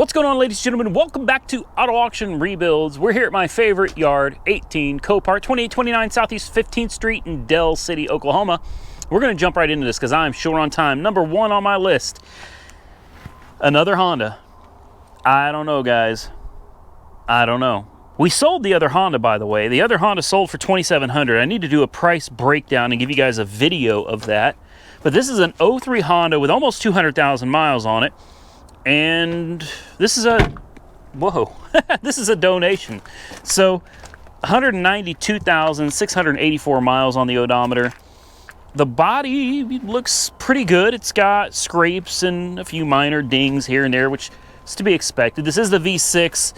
What's going on, ladies and gentlemen? Welcome back to Auto Auction Rebuilds. We're here at my favorite yard, 18 Copart, 2829 Southeast 15th Street in Del City, Oklahoma. We're going to jump right into this because I'm short on time. Number one on my list, another Honda. I don't know, guys. I don't know. We sold the other Honda, by the way. The other Honda sold for $2,700. I need to do a price breakdown and give you guys a video of that. But this is an 03 Honda with almost 200,000 miles on it. And this is a, whoa, this is a donation. So 192,684 miles on the odometer. The body looks pretty good. It's got scrapes and a few minor dings here and there, which is to be expected. This is the V6.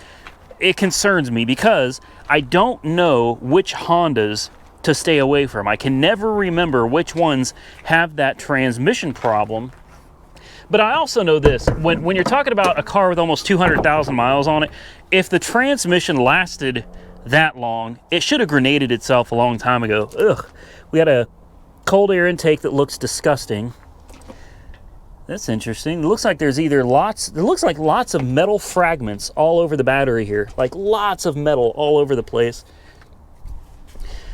It concerns me because I don't know which Hondas to stay away from. I can never remember which ones have that transmission problem. But I also know this, when you're talking about a car with almost 200,000 miles on it, if the transmission lasted that long, it should have grenaded itself a long time ago. Ugh, we got a cold air intake that looks disgusting. That's interesting. It looks like there's either lots of metal fragments all over the battery here, like lots of metal all over the place.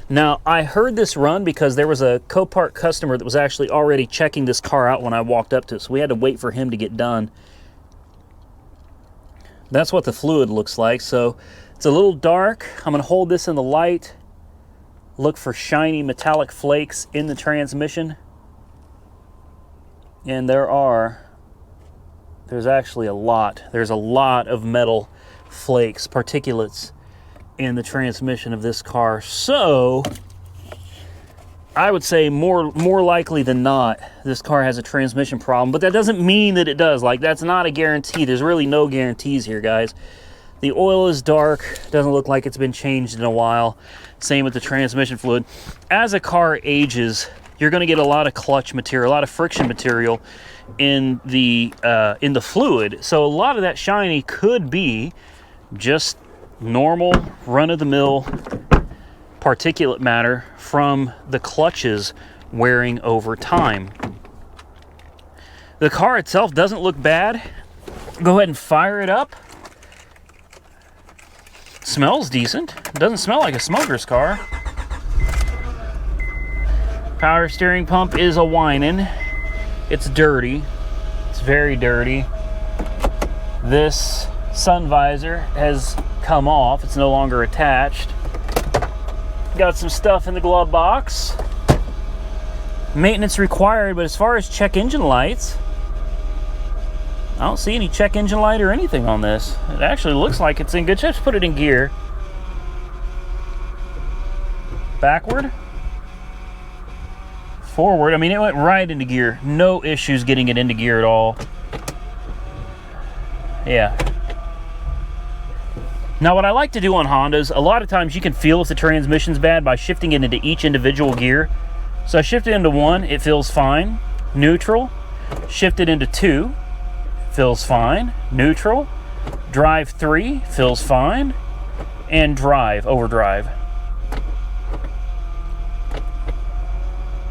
Now, I heard this run because there was a Copart customer that was actually already checking this car out when I walked up to it, so we had to wait for him to get done. That's what the fluid looks like. So it's a little dark. I'm going to hold this in the light. Look for shiny metallic flakes in the transmission. And there's actually a lot. There's a lot of metal flakes, particulates in the transmission of this car. So I would say more likely than not this car has a transmission problem, but that doesn't mean that it does. Like, that's not a guarantee. There's really no guarantees here, guys. The oil is dark, doesn't look like it's been changed in a while. Same with the transmission fluid. As a car ages, you're going to get a lot of clutch material, a lot of friction material in the fluid. So a lot of that shiny could be just normal run-of-the-mill particulate matter from the clutches wearing over time. The car itself doesn't look bad. Go ahead and fire it up. Smells decent. It doesn't smell like a smoker's car. Power steering pump is a whining. It's dirty. It's very dirty. This sun visor has come off. It's no longer attached. Got some stuff in the glove box. Maintenance required, but as far as check engine lights, I don't see any check engine light or anything on this. It actually looks like it's in good shape. Let's put it in gear. Backward. Forward. I mean, it went right into gear. No issues getting it into gear at all. Yeah. Now, what I like to do on Hondas, a lot of times you can feel if the transmission's bad by shifting it into each individual gear. So I shift it into 1, it feels fine. Neutral. Shift it into 2, feels fine. Neutral. Drive 3, feels fine. And drive, overdrive.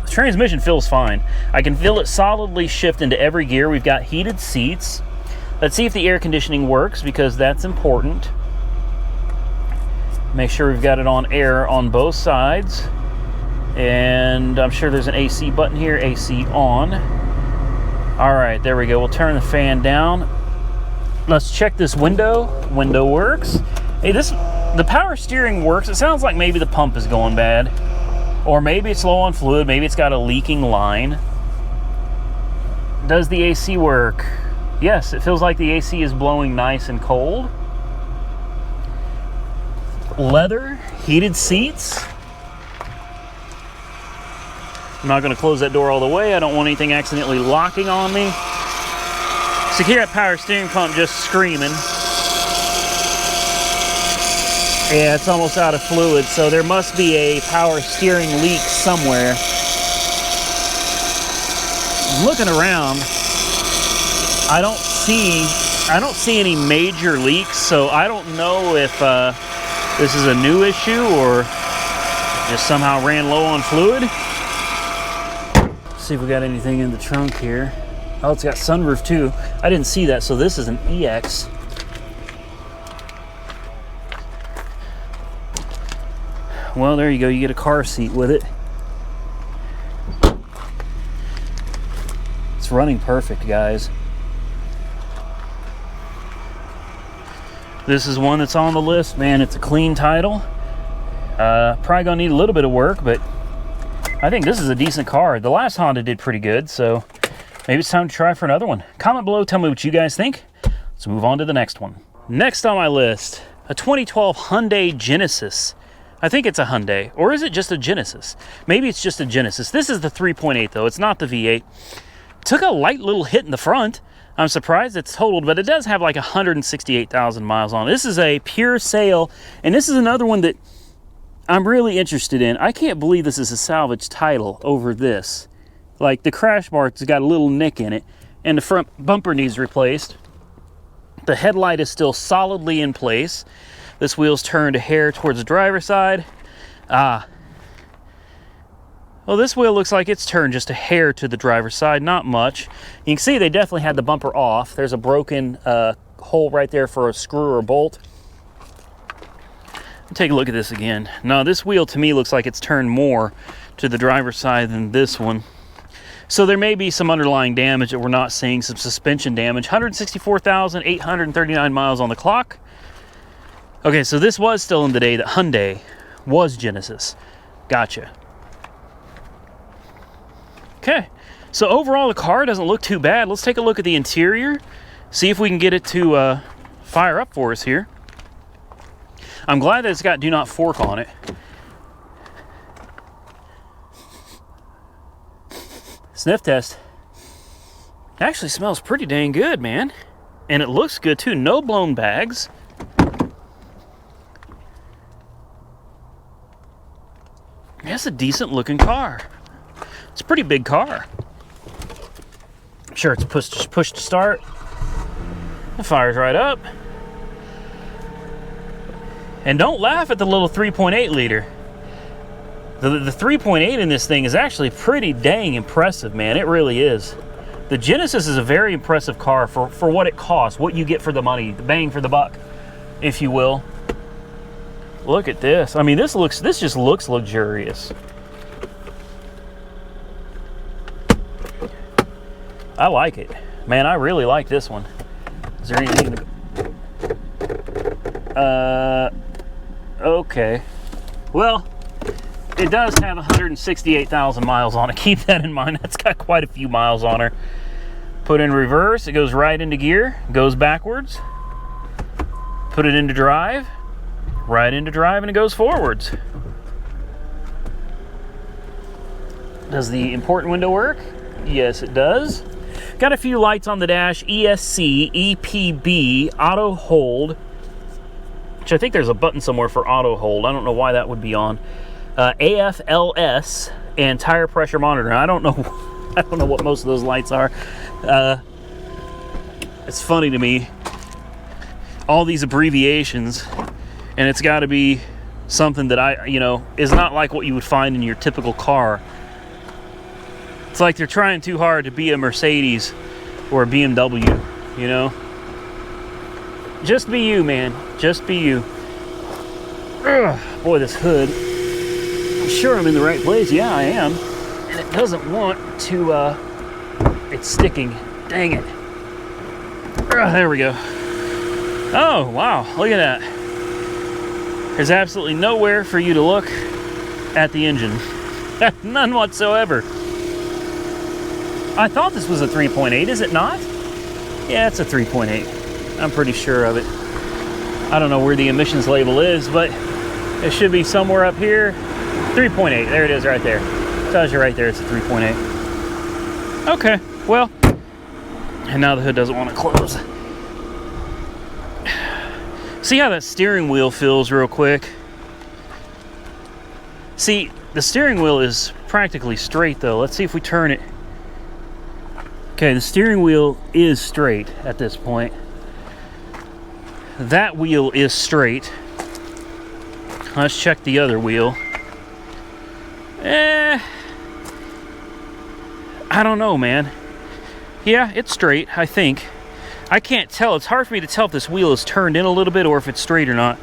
The transmission feels fine. I can feel it solidly shift into every gear. We've got heated seats. Let's see if the air conditioning works, because that's important. Make sure we've got it on air on both sides. And I'm sure there's an AC button here, AC on. All right, there we go. We'll turn the fan down. Let's check this window. Window works. Hey, the power steering works. It sounds like maybe the pump is going bad. Or maybe it's low on fluid. Maybe it's got a leaking line. Does the AC work? Yes, it feels like the AC is blowing nice and cold. Leather, heated seats. I'm not going to close that door all the way. I don't want anything accidentally locking on me. So here at power steering pump just screaming. Yeah, it's almost out of fluid, so there must be a power steering leak somewhere. I'm looking around. I don't see any major leaks, so I don't know if this is a new issue or just somehow ran low on fluid. Let's see if we got anything in the trunk here. Oh, it's got sunroof too. I didn't see that, so this is an EX. Well, there you go. You get a car seat with it. It's running perfect, guys. This is one that's on the list, man. It's a clean title. Probably gonna need a little bit of work, but I think this is a decent car. The last Honda did pretty good, so maybe it's time to try for another one. Comment below, tell me what you guys think. Let's move on to the next one. Next on my list, a 2012 Hyundai Genesis. I think it's a Hyundai, or is it just a Genesis? Maybe it's just a Genesis. This is the 3.8 though, it's not the V8. Took a light little hit in the front. I'm surprised it's totaled, but it does have like 168,000 miles on it. This is a pure sale, and this is another one that I'm really interested in. I can't believe this is a salvage title over this. Like, the crash bar's got a little nick in it, and the front bumper needs replaced. The headlight is still solidly in place. This wheel's turned a hair towards the driver's side. Well, this wheel looks like it's turned just a hair to the driver's side, not much. You can see they definitely had the bumper off. There's a broken hole right there for a screw or a bolt. Take a look at this again. No, this wheel to me looks like it's turned more to the driver's side than this one. So there may be some underlying damage that we're not seeing, some suspension damage. 164,839 miles on the clock. Okay, so this was still in the day that Hyundai was Genesis. Gotcha. Okay, so overall the car doesn't look too bad. Let's take a look at the interior, see if we can get it to fire up for us here. I'm glad that it's got do not fork on it. Sniff test. It actually smells pretty dang good, man. And it looks good too, no blown bags. That's a decent looking car. It's a pretty big car. I'm sure it's push to start. It fires right up. And don't laugh at the little 3.8 liter. The 3.8 in this thing is actually pretty dang impressive, man. It really is. The Genesis is a very impressive car for what it costs, what you get for the money, the bang for the buck, if you will. Look at this. I mean, this just looks luxurious. I like it. Man, I really like this one. Is there anything to... okay. Well, it does have 168,000 miles on it. Keep that in mind. That's got quite a few miles on her. Put in reverse, it goes right into gear, goes backwards. Put it into drive, right into drive, and it goes forwards. Does the important window work? Yes, it does. Got a few lights on the dash, ESC, EPB, auto hold, which I think there's a button somewhere for auto hold. I don't know why that would be on. AFLS and tire pressure monitor. I don't know what most of those lights are. It's funny to me, all these abbreviations, and it's got to be something that is not like what you would find in your typical car. It's like they're trying too hard to be a Mercedes or a BMW, you know? Just be you, man. Just be you. Ugh, boy, this hood. I'm sure I'm in the right place. Yeah, I am. And it doesn't want to, it's sticking. Dang it. Ugh, there we go. Oh, wow. Look at that. There's absolutely nowhere for you to look at the engine. None whatsoever. I thought this was a 3.8, is it not? Yeah, it's a 3.8. I'm pretty sure of it. I don't know where the emissions label is, but it should be somewhere up here. 3.8, there it is right there. It tells you right there it's a 3.8. Okay, well, and now the hood doesn't want to close. See how that steering wheel feels real quick? See, the steering wheel is practically straight though. Let's see if we turn it. Okay, the steering wheel is straight at this point. That wheel is straight. Let's check the other wheel. I don't know, man. Yeah, it's straight, I think. I can't tell. It's hard for me to tell if this wheel is turned in a little bit or if it's straight or not.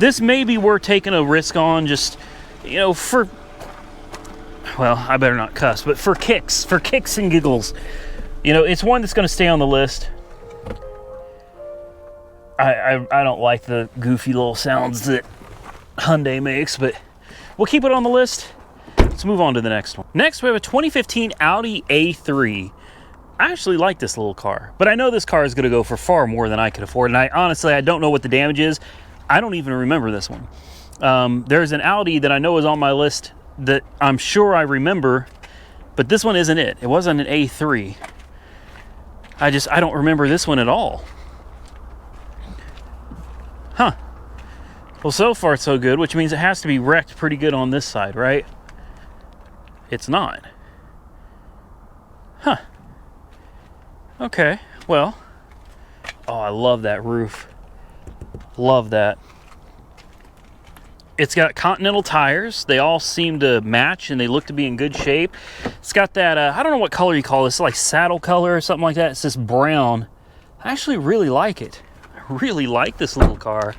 This may be worth taking a risk on, just, you know, for, well, I better not cuss, but for kicks and giggles. You know, it's one that's going to stay on the list. I don't like the goofy little sounds that Hyundai makes, but we'll keep it on the list. Let's move on to the next one. Next, we have a 2015 Audi A3. I actually like this little car, but I know this car is going to go for far more than I could afford, and I don't know what the damage is. I don't even remember this one. There's an Audi that I know is on my list that I'm sure I remember, but this one isn't it. It wasn't an A3. I don't remember this one at all. Huh. Well, so far so good, which means it has to be wrecked pretty good on this side, right? It's not. Huh. Okay, well. Oh, I love that roof. Love that. It's got Continental tires. They all seem to match and they look to be in good shape. It's got that, I don't know what color you call this, like saddle color or something like that. It's this brown. I actually really like it. I really like this little car.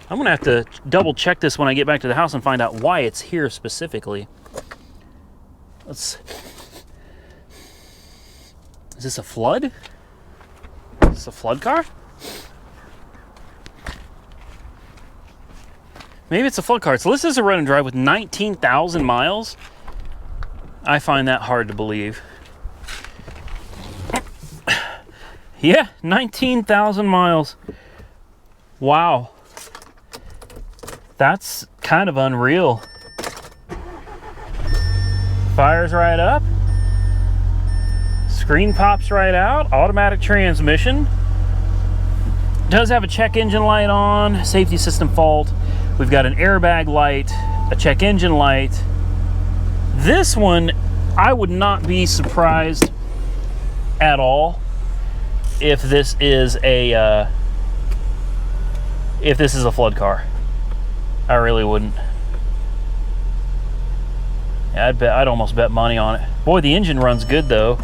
I'm gonna have to double check this when I get back to the house and find out why it's here specifically. Is this a flood? Is this a flood car? Maybe it's a flood car. So this is a run and drive with 19,000 miles. I find that hard to believe. Yeah, 19,000 miles. Wow. That's kind of unreal. Fires right up. Screen pops right out. Automatic transmission. Does have a check engine light on. Safety system fault. We've got an airbag light, a check engine light. This one, I would not be surprised at all if this is a flood car. I really wouldn't. Yeah, I'd almost bet money on it. Boy, the engine runs good though.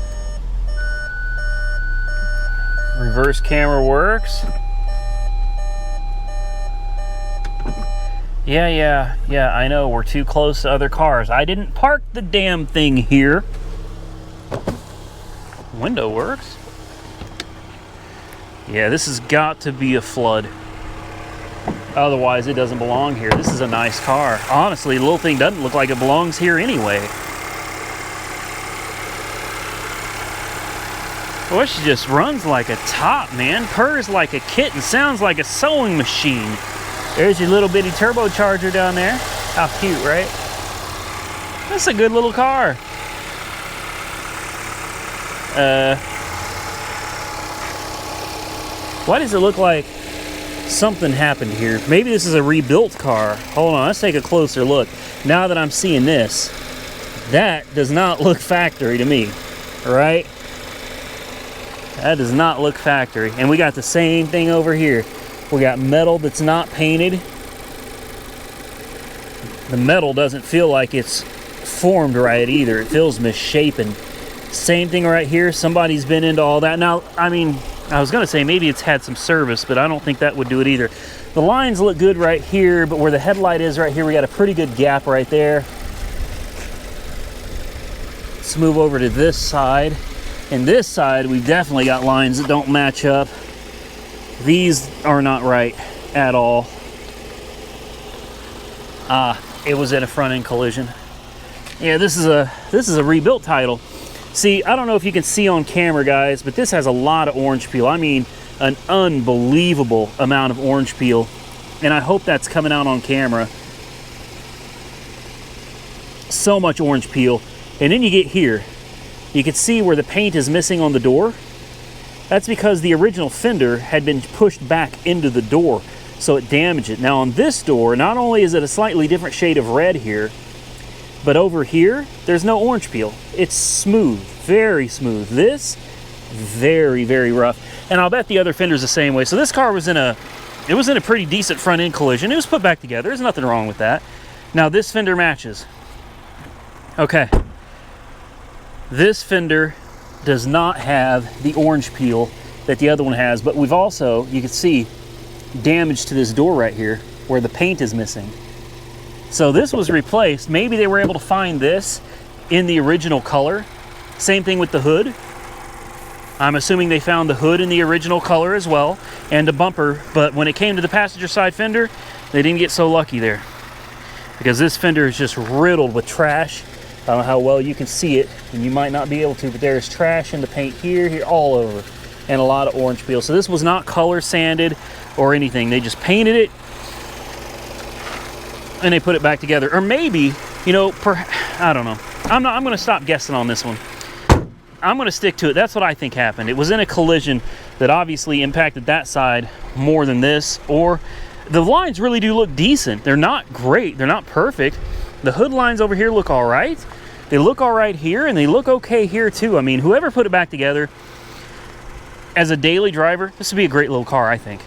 Reverse camera works. Yeah, I know, we're too close to other cars. I didn't park the damn thing here. Window works. Yeah, this has got to be a flood. Otherwise, it doesn't belong here. This is a nice car. Honestly, the little thing doesn't look like it belongs here anyway. Boy, she just runs like a top, man. Purrs like a kitten. Sounds like a sewing machine. There's your little bitty turbocharger down there. How cute, right? That's a good little car. Why does it look like something happened here? Maybe this is a rebuilt car. Hold on, let's take a closer look. Now that I'm seeing this, that does not look factory to me, right? That does not look factory. And we got the same thing over here. We got metal that's not painted. The metal doesn't feel like it's formed right either. It feels misshapen. Same thing right here. Somebody's been into all that. Now, I mean, I was going to say maybe it's had some service, but I don't think that would do it either. The lines look good right here, but where the headlight is right here, we got a pretty good gap right there. Let's move over to this side. And this side, we've definitely got lines that don't match up. These are not right at all. It was in a front end collision. Yeah, this is a rebuilt title. See, I don't know if you can see on camera, guys, but this has a lot of orange peel. I mean, an unbelievable amount of orange peel. And I hope that's coming out on camera. So much orange peel. And then you get here. You can see where the paint is missing on the door. That's because the original fender had been pushed back into the door, so it damaged it. Now on this door, not only is it a slightly different shade of red here, but over here, there's no orange peel. It's smooth, very smooth. This, very, very rough. And I'll bet the other fender's the same way. So this car was in a pretty decent front end collision. It was put back together. There's nothing wrong with that. Now this fender matches. Okay. This fender does not have the orange peel that the other one has, but we've also, you can see, damage to this door right here where the paint is missing. So this was replaced. Maybe they were able to find this in the original color. Same thing with the hood. I'm assuming they found the hood in the original color as well, and the bumper, but when it came to the passenger side fender, they didn't get so lucky there. Because this fender is just riddled with trash. I don't know how well you can see it, and you might not be able to, but there's trash in the paint here, all over, and a lot of orange peel. So this was not color sanded or anything. They just painted it, and they put it back together. Or maybe, you know, I don't know. I'm going to stop guessing on this one. I'm going to stick to it. That's what I think happened. It was in a collision that obviously impacted that side more than this, or the lines really do look decent. They're not great. They're not perfect. The hood lines over here look all right. They look all right here, and they look okay here too. I mean, whoever put it back together, as a daily driver, this would be a great little car, I think.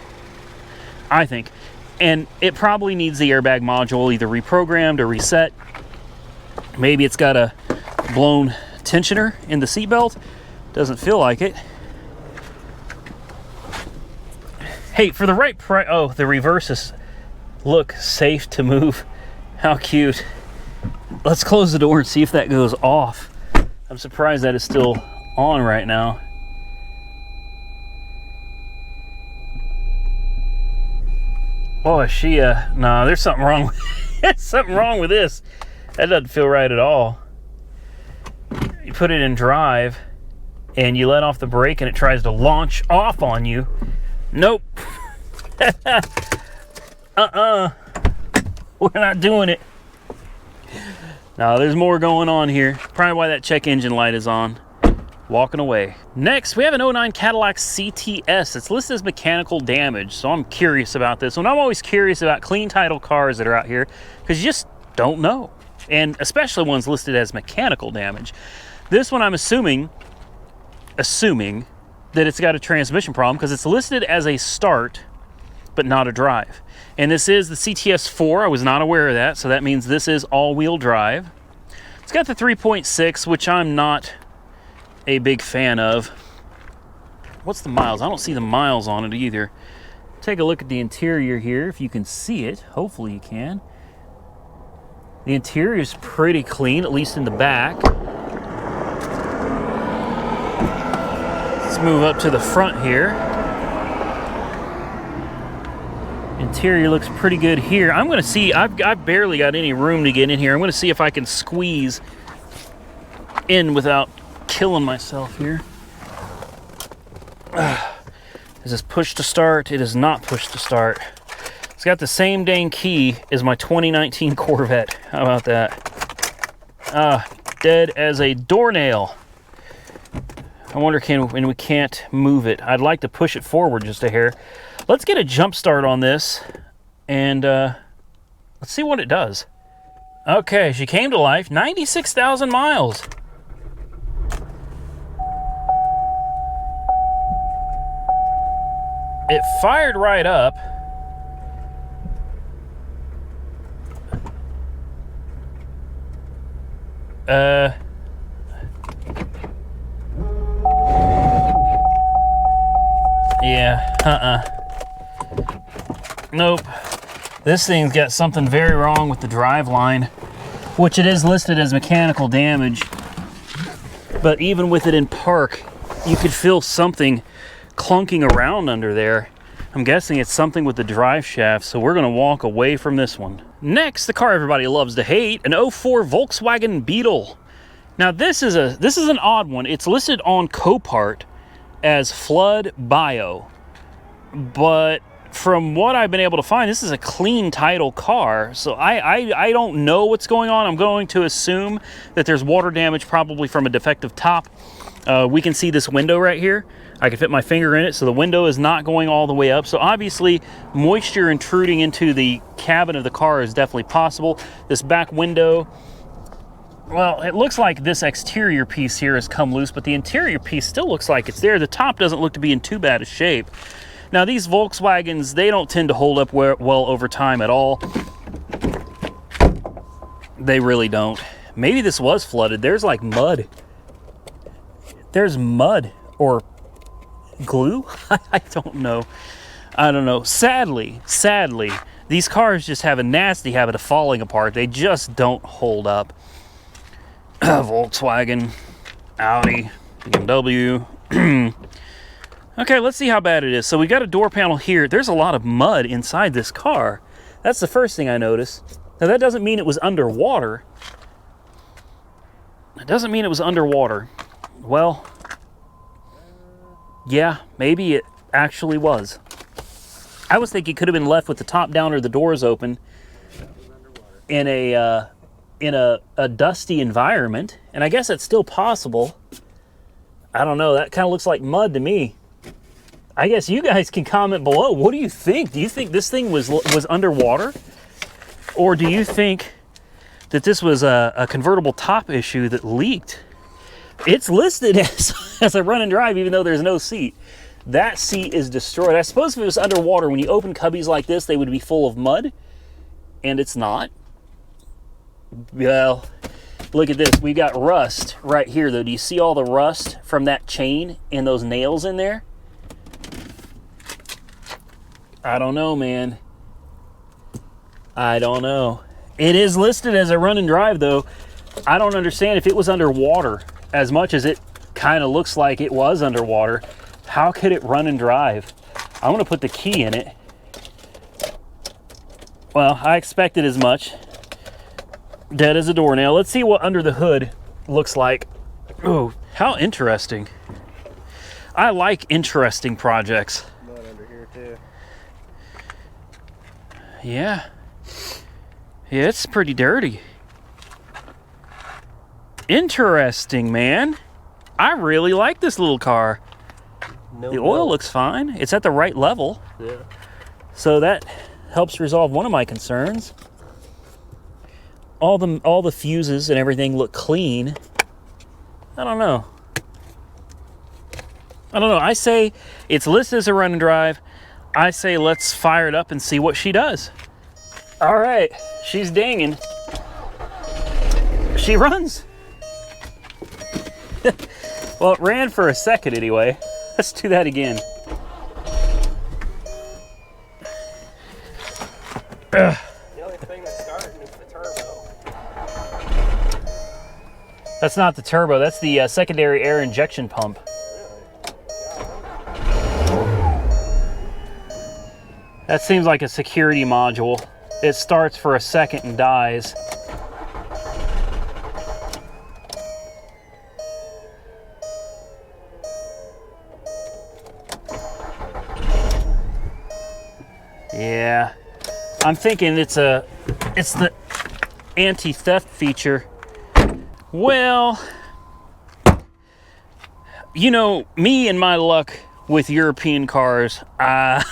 And it probably needs the airbag module either reprogrammed or reset. Maybe it's got a blown tensioner in the seatbelt. Doesn't feel like it. Hey, for the right price, oh, the reverses look safe to move. How cute. Let's close the door and see if that goes off. I'm surprised that is still on right now. Oh, is she, nah, there's something wrong. There's something wrong with this. That doesn't feel right at all. You put it in drive and you let off the brake and it tries to launch off on you. Nope. We're not doing it. Now there's more going on here. Probably why that check engine light is on. Walking away. Next, we have an 09 Cadillac CTS. It's listed as mechanical damage, so I'm curious about this one. I'm always curious about clean title cars that are out here because you just don't know. And especially ones listed as mechanical damage. This one I'm assuming that it's got a transmission problem because it's listed as a start, but not a drive. And this is the CTS 4. I was not aware of that, so that means this is all-wheel drive. It's got the 3.6, which I'm not a big fan of. What's the miles? I don't see the miles on it either. Take a look at the interior here, if you can see it. Hopefully you can. The interior is pretty clean, at least in the back. Let's move up to the front here. Interior looks pretty good here. I'm going to see, I've barely got any room to get in here. I'm going to see if I can squeeze in without killing myself here. Is this push to start? It is not push to start. It's got the same dang key as my 2019 Corvette. How about that? Dead as a doornail. I wonder when we can't move it. I'd like to push it forward just a hair. Let's get a jump start on this and let's see what it does. Okay, she came to life. 96,000 miles. It fired right up. Yeah, nope. This thing's got something very wrong with the drive line, which it is listed as mechanical damage. But even with it in park, you could feel something clunking around under there. I'm guessing it's something with the drive shaft, so we're going to walk away from this one. Next, the car everybody loves to hate, an 04 Volkswagen Beetle. Now this is an odd one. It's listed on Copart as Flood Bio, but from what I've been able to find, this is a clean title car, so I don't know what's going on. I'm going to assume that there's water damage, probably from a defective top. We can see this window right here. I can fit my finger in it, so the window is not going all the way up. So obviously, moisture intruding into the cabin of the car is definitely possible. This back window, well, it looks like this exterior piece here has come loose, but the interior piece still looks like it's there. The top doesn't look to be in too bad a shape. Now, these Volkswagens, they don't tend to hold up well over time at all. They really don't. Maybe this was flooded. There's like mud. There's mud or glue? I don't know. I don't know. Sadly, These cars just have a nasty habit of falling apart. They just don't hold up. Volkswagen, Audi, BMW. Okay, let's see how bad it is. So we got a door panel here. There's a lot of mud inside this car. That's the first thing I noticed. Now that doesn't mean it was underwater. It doesn't mean it was underwater. Well, yeah, maybe it actually was. I was thinking it could have been left with the top down or the doors open in a dusty environment, and I guess it's still possible. I don't know. That kind of looks like mud to me. I guess you guys can comment below. What do you think? Do you think this thing was underwater, or do you think that this was a convertible top issue that leaked? It's listed as a run and drive, even though there's no seat. That seat is destroyed. I suppose if it was underwater, when you open cubbies like this, they would be full of mud, and it's not. Well, look at this. We got rust right here, though. Do you see all the rust from that chain and those nails in there? I don't know, man. I don't know. It is listed as a run and drive, though. I don't understand if it was underwater as much as it kind of looks like it was underwater. How could it run and drive? I'm going to put the key in it. Well, I expected as much. Dead as a doornail. Let's see what under the hood looks like. Oh, how interesting. I like interesting projects. Mud under here too. Yeah. Yeah, it's pretty dirty. Interesting, man. I really like this little car. The oil looks fine. It's at the right level. Yeah. So that helps resolve one of my concerns. All the fuses and everything look clean. I don't know. I say it's listed as a run and drive. I say let's fire it up and see what she does. All right, she's dinging. She runs. Well, it ran for a second anyway. Let's do that again. The only thing that's starting is the turbo. That's not the turbo. That's the secondary air injection pump. That seems like a security module. It starts for a second and dies. Yeah, I'm thinking it's the anti-theft feature. Well, you know, me and my luck with European cars, I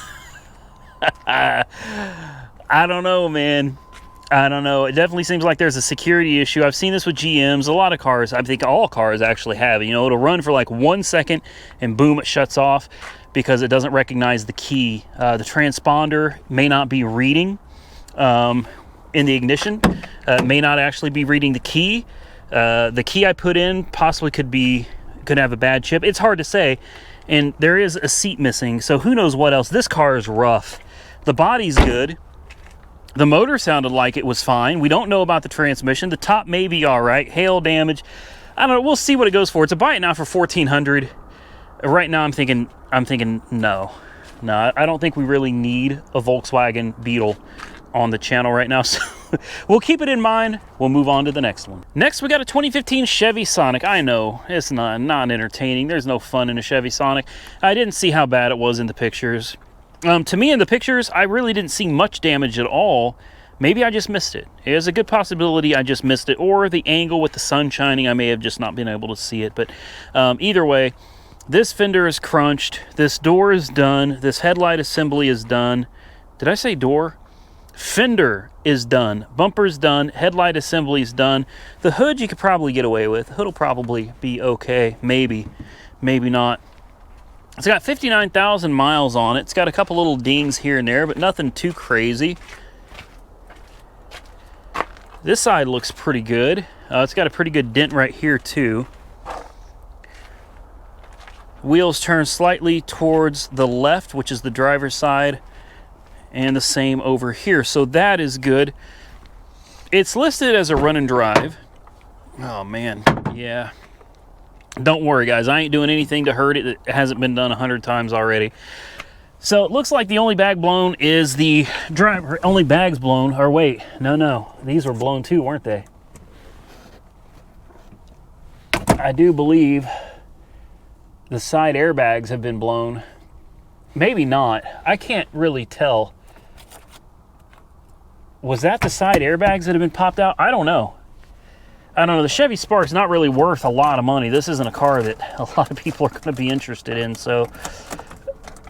don't know, man. I don't know. It definitely seems like there's a security issue. I've seen this with GMs. A lot of cars, I think all cars actually have it. You know, it'll run for like 1 second and boom, it shuts off because it doesn't recognize the key. The transponder may not be reading in the ignition. May not actually be reading the key. The key I put in possibly could have a bad chip. It's hard to say. And there is a seat missing, so who knows what else. This car is rough. The body's good. The motor sounded like it was fine. We don't know about the transmission. The top may be all right. Hail damage. I don't know. We'll see what it goes for. It's a buy it now for $1,400. Right now, I'm thinking no. I don't think we really need a Volkswagen Beetle on the channel right now. So we'll keep it in mind. We'll move on to the next one. Next, we got a 2015 Chevy Sonic. I know it's not entertaining. There's no fun in a Chevy Sonic. I didn't see how bad it was in the pictures. To me, in the pictures, I really didn't see much damage at all. Maybe I just missed it. There's a good possibility I just missed it, or the angle with the sun shining, I may have just not been able to see it. But either way, this fender is crunched. This door is done. This headlight assembly is done. Did I say door? Fender is done. Bumper's done. Headlight assembly is done. The hood you could probably get away with. The hood will probably be okay. Maybe not. It's got 59,000 miles on it. It's got a couple little dings here and there, but nothing too crazy. This side looks pretty good. It's got a pretty good dent right here too. Wheels turn slightly towards the left, which is the driver's side, And the same over here. So that is good. It's listed as a run and drive. Oh, man. Yeah. Don't worry, guys. I ain't doing anything to hurt it. It hasn't been done 100 times already. So it looks like the only bag blown is the driver. Only bags blown. Or wait. No. These were blown too, weren't they? I do believe the side airbags have been blown. Maybe not. I can't really tell. Was that the side airbags that have been popped out? I don't know. The Chevy Spark's not really worth a lot of money. This isn't a car that a lot of people are going to be interested in. So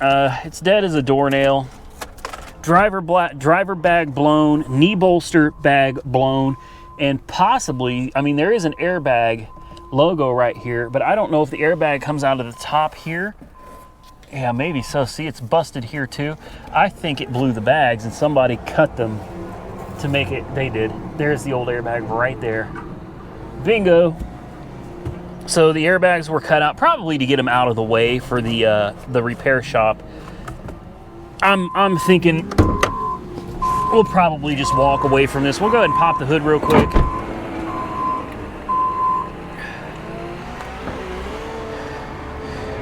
it's dead as a doornail. Driver bag blown, knee bolster bag blown, and possibly, I mean, there is an airbag logo right here, but I don't know if the airbag comes out of the top here. Yeah, maybe so. See, it's busted here too. I think it blew the bags and somebody cut them to make it. They did. There's the old airbag right there. Bingo. So the airbags were cut out probably to get them out of the way for the repair shop. I'm thinking we'll probably just walk away from this. We'll go ahead and pop the hood real quick.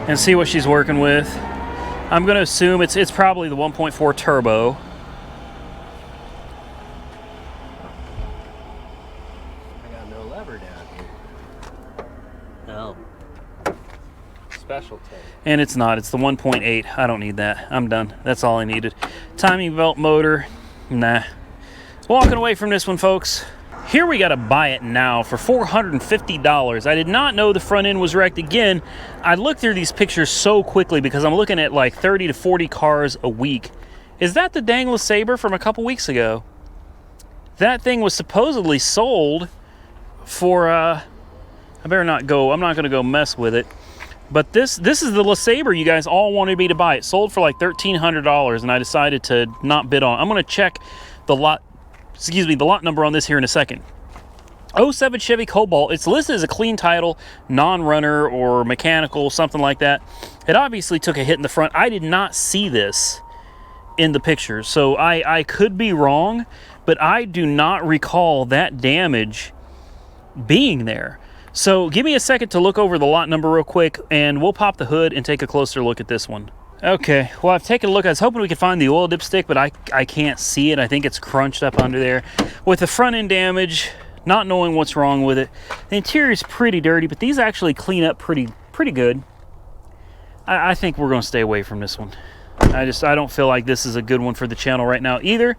And see what she's working with. I'm going to assume it's probably the 1.4 turbo. I got no lever down here. No. Special tape. And it's not. It's the 1.8. I don't need that. I'm done. That's all I needed. Timing belt motor. Nah. Walking away from this one, folks. Here we got to buy it now for $450. I did not know the front end was wrecked. Again, I looked through these pictures so quickly because I'm looking at like 30 to 40 cars a week. Is that the dang LeSabre from a couple weeks ago? That thing was supposedly sold for, I better not go, I'm not going to go mess with it. But this is the LeSabre you guys all wanted me to buy. It sold for like $1,300 and I decided to not bid on it. I'm going to check the lot number on this here in a second. 07 Chevy Cobalt. It's listed as a clean title, non-runner or mechanical, something like that. It obviously took a hit in the front. I did not see this in the pictures, so I could be wrong, but I do not recall that damage being there. So give me a second to look over the lot number real quick, and we'll pop the hood and take a closer look at this one. Okay, well, I've taken a look. I was hoping we could find the oil dipstick, but I can't see it. I think it's crunched up under there. With the front end damage, not knowing what's wrong with it. The interior is pretty dirty, but these actually clean up pretty good. I think we're going to stay away from this one. I don't feel like this is a good one for the channel right now either.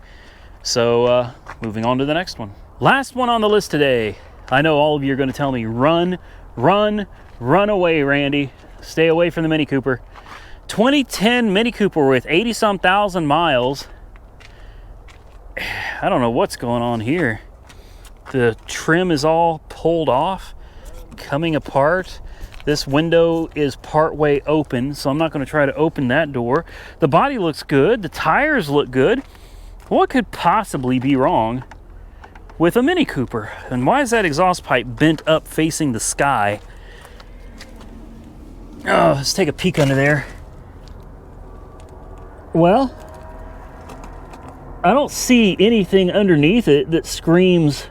So, moving on to the next one. Last one on the list today. I know all of you are going to tell me, run away, Randy. Stay away from the Mini Cooper. 2010 Mini Cooper with 80-some thousand miles. I don't know what's going on here. The trim is all pulled off, coming apart. This window is partway open, so I'm not going to try to open that door. The body looks good. The tires look good. What could possibly be wrong with a Mini Cooper? And why is that exhaust pipe bent up facing the sky? Oh, let's take a peek under there. Well, I don't see anything underneath it that screams,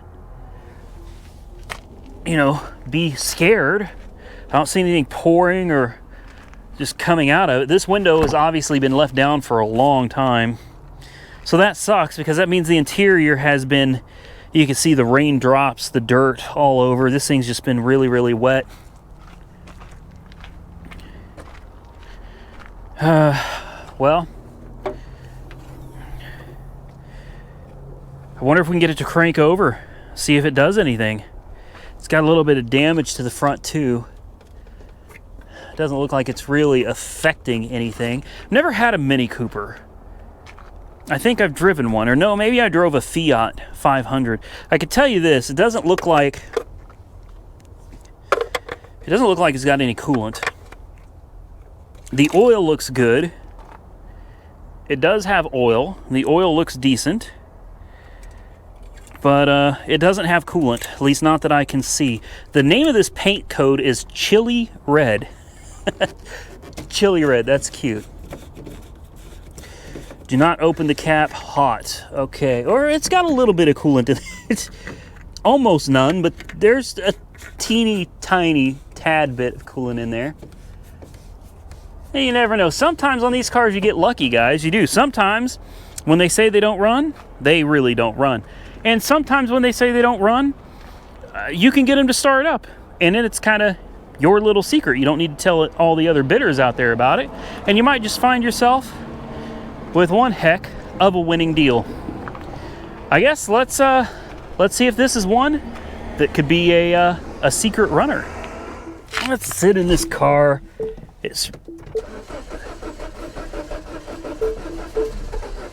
you know, be scared. I don't see anything pouring or just coming out of it. This window has obviously been left down for a long time. So that sucks because that means the interior has been, you can see the raindrops, the dirt all over. This thing's just been really, really wet. Well, I wonder if we can get it to crank over, see if it does anything. It's got a little bit of damage to the front too. It doesn't look like it's really affecting anything. I've never had a Mini Cooper. I think I've driven one, or no, maybe I drove a Fiat 500. I can tell you this, it doesn't look like it's got any coolant. The oil looks good. It does have oil. The oil looks decent. But it doesn't have coolant, at least not that I can see. The name of this paint code is Chili Red. Chili Red, that's cute. Do not open the cap hot. Okay, or it's got a little bit of coolant in it. It's almost none, but there's a teeny tiny tad bit of coolant in there. And you never know. Sometimes on these cars you get lucky, guys. You do. Sometimes when they say they don't run, they really don't run. And sometimes when they say they don't run, you can get them to start up. And then it's kind of your little secret. You don't need to tell all the other bidders out there about it. And you might just find yourself with one heck of a winning deal. I guess let's see if this is one that could be a secret runner. Let's sit in this car.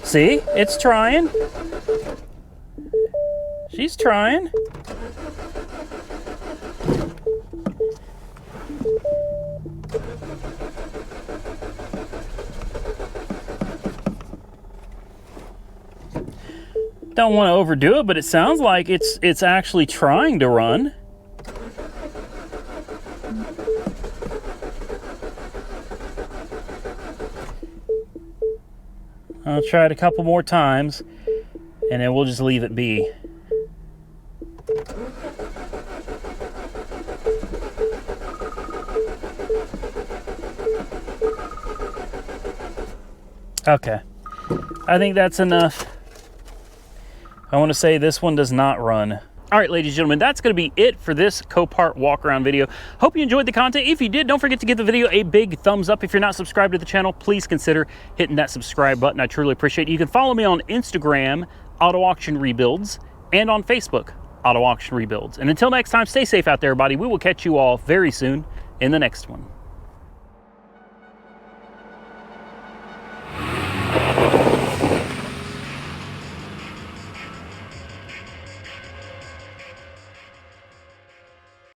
See, it's trying. She's trying. Don't want to overdo it, but it sounds like it's actually trying to run. I'll try it a couple more times, and then we'll just leave it be. Okay, I think that's enough. I want to say this one does not run. All right, ladies and gentlemen, that's going to be it for this Copart walk-around video. Hope you enjoyed the content. If you did, don't forget to give the video a big thumbs up. If you're not subscribed to the channel, please consider hitting that subscribe button. I truly appreciate it. You can follow me on Instagram, Auto Auction Rebuilds, and on Facebook, Auto Auction Rebuilds. And until next time, stay safe out there, everybody. We will catch you all very soon in the next one.